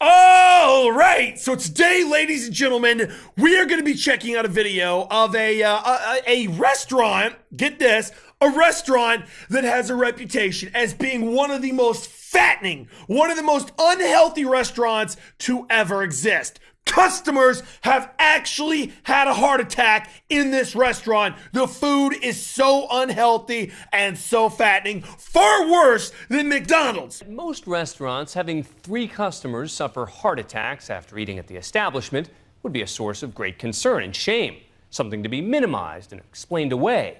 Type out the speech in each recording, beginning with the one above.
All right, so today, ladies and gentlemen, we are going to be checking out a video of a restaurant, get this, a restaurant that has a reputation as being one of the most fattening, one of the most unhealthy restaurants to ever exist. Customers have actually had a heart attack in this restaurant. The food is so unhealthy and so fattening, far worse than McDonald's. At most restaurants, having 3 customers suffer heart attacks after eating at the establishment would be a source of great concern and shame, something to be minimized and explained away.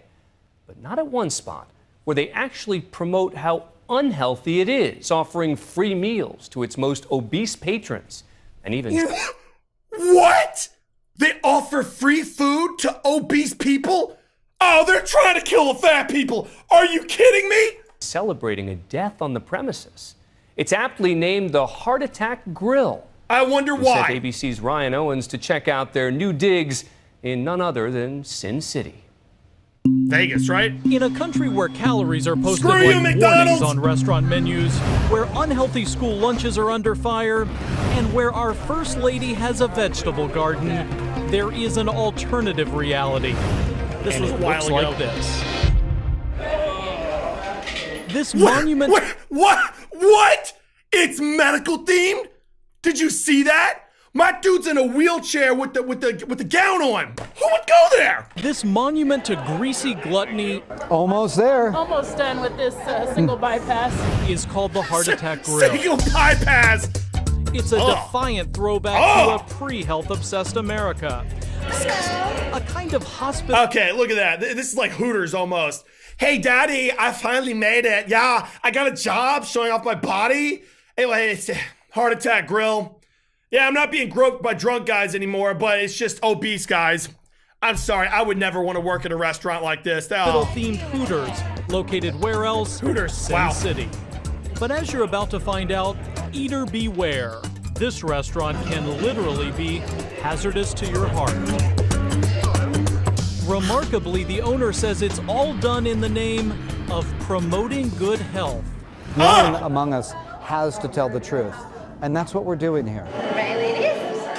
But not at one spot, where they actually promote how unhealthy it is, offering free meals to its most obese patrons, and even... What? They offer free food to obese people? Oh, they're trying to kill the fat people. Are you kidding me? Celebrating a death on the premises. It's aptly named the Heart Attack Grill. I wonder why. Sent ABC's Ryan Owens to check out their new digs in none other than Sin City. Vegas, right? In a country where calories are posted Screw you, like McDonald's! warnings on restaurant menus, where unhealthy school lunches are under fire, and where our First Lady has a vegetable garden, there is an alternative reality. This And was a while looks ago. like this. This monument... What? It's medical themed? Did you see that? My dude's in a wheelchair with the gown on. Who would go there? This monument to greasy gluttony Almost there. Almost done with this single bypass. is called the Heart Attack Grill. Single bypass. It's a defiant throwback to a pre-health obsessed America. A kind of hospital. Okay, look at that. This is like Hooters almost. Hey, Daddy, I finally made it. Yeah, I got a job showing off my body. Anyway, it's a Heart Attack Grill. Yeah, I'm not being groped by drunk guys anymore, but it's just obese guys. I'm sorry, I would never want to work at a restaurant like this. Themed Hooters, located where else? Hooters, Sin wow. City. But as you're about to find out, eater beware. This restaurant can literally be hazardous to your heart. Remarkably, the owner says it's all done in the name of promoting good health. No one among us has to tell the truth. And that's what we're doing here.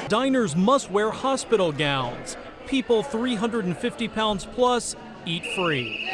Diners must wear hospital gowns. People 350 pounds plus eat free.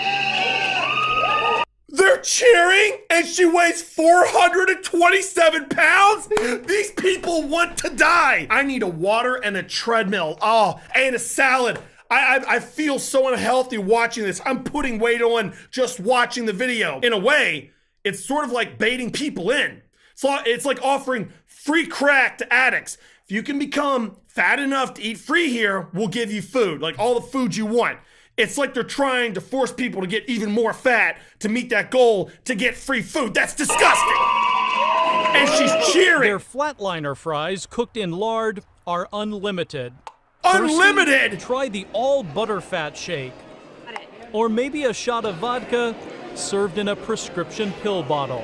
They're cheering and she weighs 427 pounds? These people want to die. I need a water and a treadmill. Oh, and a salad. I feel so unhealthy watching this. I'm putting weight on just watching the video. In a way, it's sort of like baiting people in. So it's like offering free crack to addicts. If you can become fat enough to eat free here, we'll give you food, like all the food you want. It's like they're trying to force people to get even more fat to meet that goal to get free food. That's disgusting. And she's cheering. Their flatliner fries, cooked in lard, are unlimited. Unlimited? Firstly, try the all butterfat shake. Or maybe a shot of vodka served in a prescription pill bottle.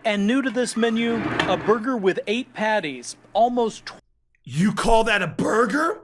And new to this menu, a burger with 8 patties, almost... You call that a burger?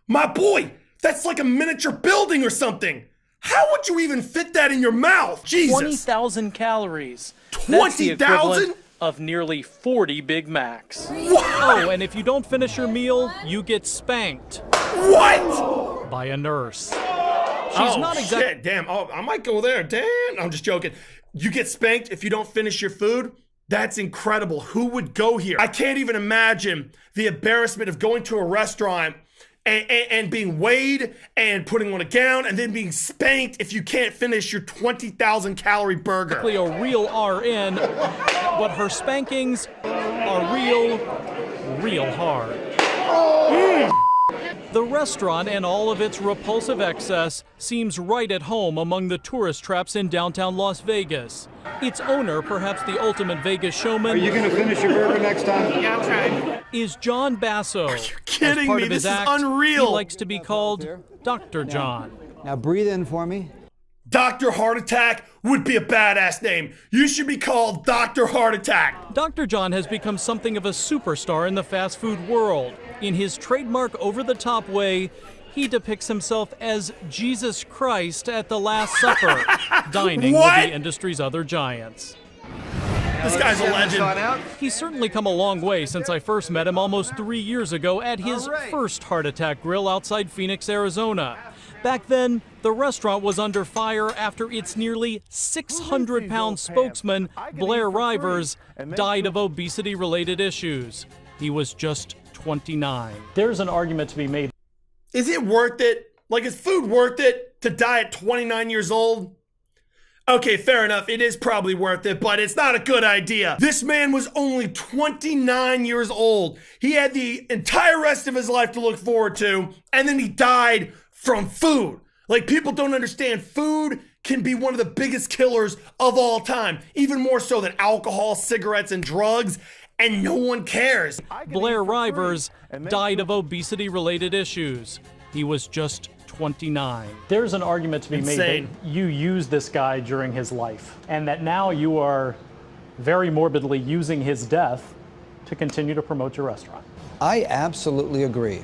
My boy, that's like a miniature building or something. How would you even fit that in your mouth? Jesus. 20,000 calories. That's the 20,000? equivalent of nearly 40 Big Macs. Oh, and if you don't finish your meal, you get spanked. What? By a nurse. She's not exactly... Shit, damn. Oh, I might go there. Damn. I'm just joking. You get spanked if you don't finish your food? That's incredible. Who would go here? I can't even imagine the embarrassment of going to a restaurant and being weighed and putting on a gown and then being spanked if you can't finish your 20,000 calorie burger. A real RN, but her spankings are real hard. The restaurant and all of its repulsive excess seems right at home among the tourist traps in downtown Las Vegas. Its owner, perhaps the ultimate Vegas showman... Are you going to finish your burger next time? Yeah, I'm trying. ...is John Basso. Are you kidding As part me? of his This is act, unreal. He likes to be called Dr. John. Now breathe in for me. Dr. Heart Attack would be a badass name. You should be called Dr. Heart Attack. Dr. John has become something of a superstar in the fast food world. In his trademark over-the-top way, he depicts himself as Jesus Christ at the Last Supper, dining with the industry's other giants. This guy's a legend. He's certainly come a long way since I first met him almost 3 years ago at his first Heart Attack Grill outside Phoenix, Arizona. Back then, the restaurant was under fire after its nearly 600-pound spokesman, Blair Rivers, died of obesity-related issues. He was just 29. There's an argument to be made. Is it worth it? Like, is food worth it to die at 29 years old? Okay, fair enough. It is probably worth it, but it's not a good idea. This man was only 29 years old. He had the entire rest of his life to look forward to, and then he died from food. Like, people don't understand. Food can be one of the biggest killers of all time, even more so than alcohol, cigarettes, and drugs, and no one cares. Blair Rivers died of obesity-related issues. He was just 29. There's an argument to be made that you used this guy during his life, and that now you are very morbidly using his death to continue to promote your restaurant. I absolutely agree.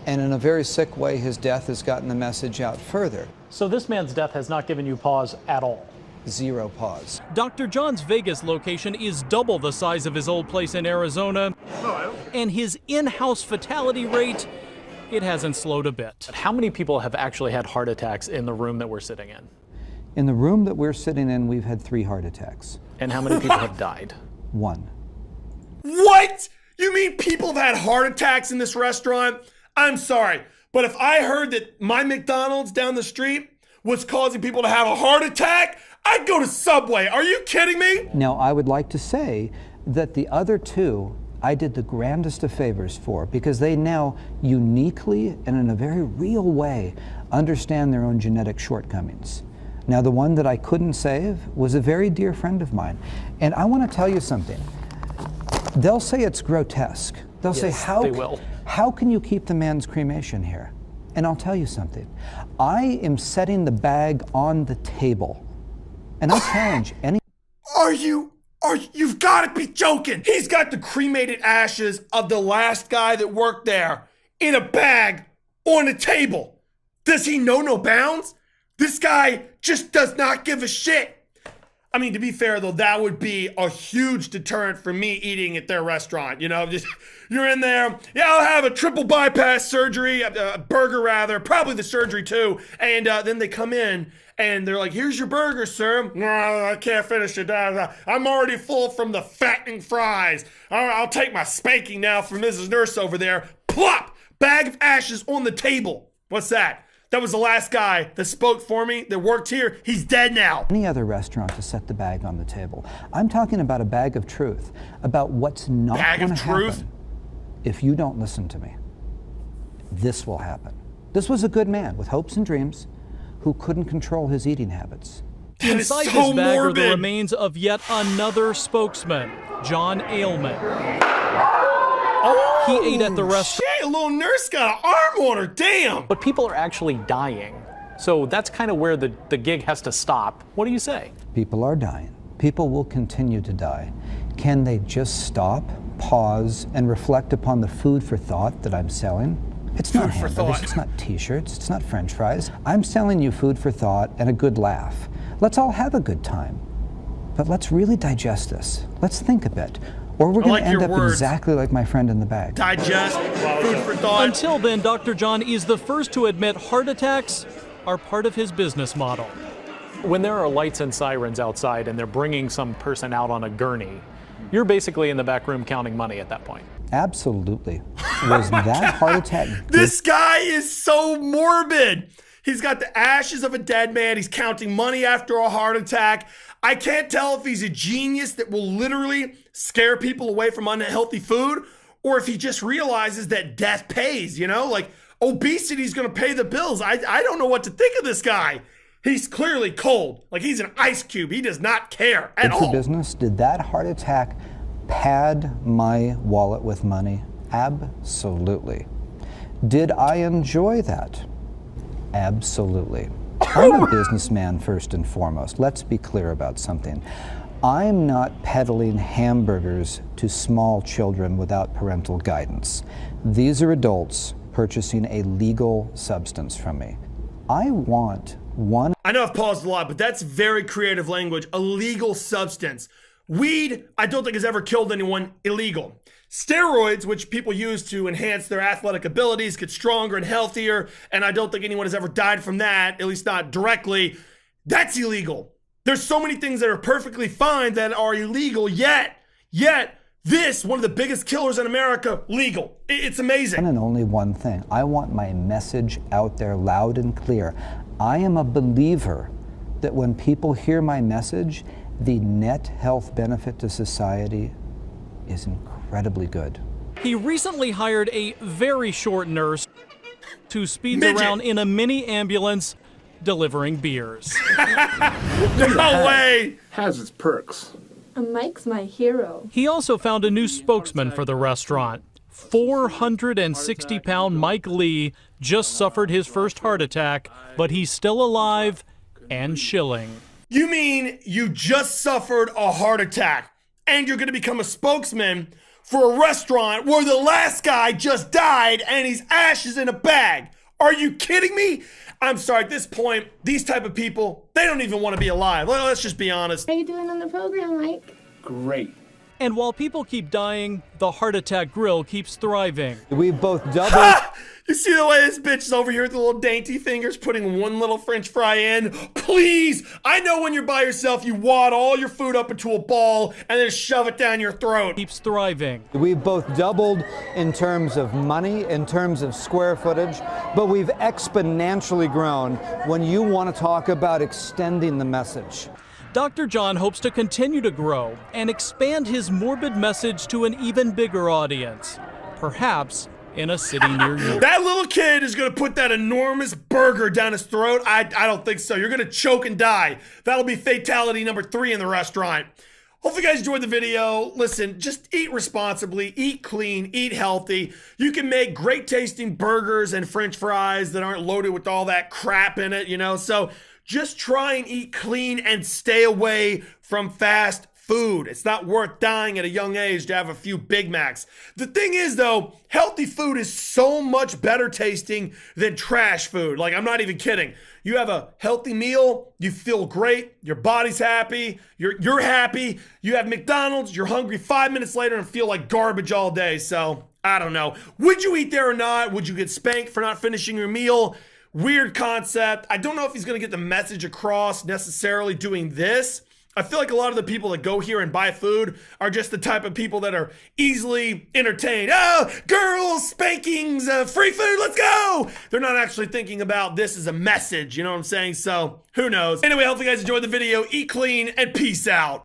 And in a very sick way, his death has gotten the message out further. So this man's death has not given you pause at all? Zero pause. Dr. John's Vegas location is double the size of his old place in Arizona, and his in-house fatality rate, it hasn't slowed a bit. How many people have actually had heart attacks in the room that we're sitting in? In the room that we're sitting in, we've had 3 heart attacks. And how many people have died? 1. What? You mean people have had heart attacks in this restaurant? I'm sorry, but if I heard that my McDonald's down the street was causing people to have a heart attack, I'd go to Subway. Are you kidding me? Now, I would like to say that the other 2 I did the grandest of favors for, because they now uniquely and in a very real way understand their own genetic shortcomings. Now, the one that I couldn't save was a very dear friend of mine. And I want to tell you something. They'll say it's grotesque. They'll say, how can you keep the man's cremation here? And I'll tell you something. I am setting the bag on the table. And I challenge any... You've got to be joking. He's got the cremated ashes of the last guy that worked there in a bag on a table. Does he know no bounds? This guy just does not give a shit. I mean, to be fair, though, that would be a huge deterrent for me eating at their restaurant. You know, just you're in there. Yeah, I'll have a triple bypass surgery, a burger rather, probably the surgery too. And then they come in and they're like, "Here's your burger, sir." "No, I can't finish it. I'm already full from the fattening fries. I'll take my spanking now from Mrs. Nurse over there." Plop! Bag of ashes on the table. What's that? That was the last guy that spoke for me, that worked here. He's dead now. Any other restaurant to set the bag on the table. I'm talking about a bag of truth, about what's not going to happen if you don't listen to me. This will happen. This was a good man with hopes and dreams who couldn't control his eating habits. Inside this bag are the remains of yet another spokesman, John Ailman. He ate at the restaurant. Shit, a little nurse got an arm on her, damn! But people are actually dying. So that's kind of where the gig has to stop. What do you say? People are dying. People will continue to die. Can they just stop, pause, and reflect upon the food for thought that I'm selling? It's not hamburgers, it's not t-shirts, it's not french fries. I'm selling you food for thought and a good laugh. Let's all have a good time. But let's really digest this. Let's think a bit. Or we're going to end up exactly like my friend in the bag. Digest, food for thought. Until then, Dr. John is the first to admit heart attacks are part of his business model. When there are lights and sirens outside and they're bringing some person out on a gurney, you're basically in the back room counting money at that point. Absolutely. Was that heart attack? This guy is so morbid. He's got the ashes of a dead man. He's counting money after a heart attack. I can't tell if he's a genius that will literally scare people away from unhealthy food, or if he just realizes that death pays, you know? Like, obesity is going to pay the bills. I don't know what to think of this guy. He's clearly cold. Like, he's an ice cube. He does not care at all. Business, did that heart attack pad my wallet with money? Absolutely. Did I enjoy that? Absolutely. I'm a businessman first and foremost. Let's be clear about something. I'm not peddling hamburgers to small children without parental guidance. These are adults purchasing a legal substance from me. I want one. I know I've paused a lot, but that's very creative language. A legal substance. Weed, I don't think has ever killed anyone illegal. Steroids, which people use to enhance their athletic abilities, get stronger and healthier, and I don't think anyone has ever died from that, at least not directly, that's illegal. There's so many things that are perfectly fine that are illegal, yet this, one of the biggest killers in America, legal. It's amazing. And only one thing. I want my message out there loud and clear. I am a believer that when people hear my message, the net health benefit to society is incredibly good. He recently hired a very short nurse who speeds around in a mini ambulance delivering beers. No way! Has its perks. Mike's my hero. He also found a new spokesman for the restaurant. 460-pound Mike Lee just suffered his first heart attack, but he's still alive and shilling. You mean you just suffered a heart attack and you're going to become a spokesman for a restaurant where the last guy just died and his ash is in a bag? Are you kidding me? I'm sorry, at this point, these type of people, they don't even want to be alive. Let's just be honest. How you doing on the program, Mike? Great. And while people keep dying, the Heart Attack Grill keeps thriving. We've both doubled. You see the way this bitch is over here with the little dainty fingers putting one little French fry in? Please! I know when you're by yourself, you wad all your food up into a ball and then shove it down your throat. Keeps thriving. We've both doubled in terms of money, in terms of square footage, but we've exponentially grown when you want to talk about extending the message. Dr. John hopes to continue to grow and expand his morbid message to an even bigger audience, perhaps in a city near you. That little kid is gonna put that enormous burger down his throat. I don't think so. You're gonna choke and die. That'll be fatality number 3 in the restaurant. Hopefully you guys enjoyed the video. Listen, just eat responsibly, eat clean, eat healthy. You can make great tasting burgers and French fries that aren't loaded with all that crap in it, you know? So just try and eat clean and stay away from fast food. It's not worth dying at a young age to have a few Big Macs. The thing is though, healthy food is so much better tasting than trash food. Like, I'm not even kidding. You have a healthy meal, you feel great, your body's happy, you're happy. You have McDonald's, you're hungry 5 minutes later and feel like garbage all day. So, I don't know. Would you eat there or not? Would you get spanked for not finishing your meal? Weird concept. I don't know if he's going to get the message across necessarily doing this. I feel like a lot of the people that go here and buy food are just the type of people that are easily entertained. Oh, girls, spankings, free food, let's go. They're not actually thinking about this as a message, you know what I'm saying? So, who knows? Anyway, hopefully you guys enjoyed the video. Eat clean and peace out.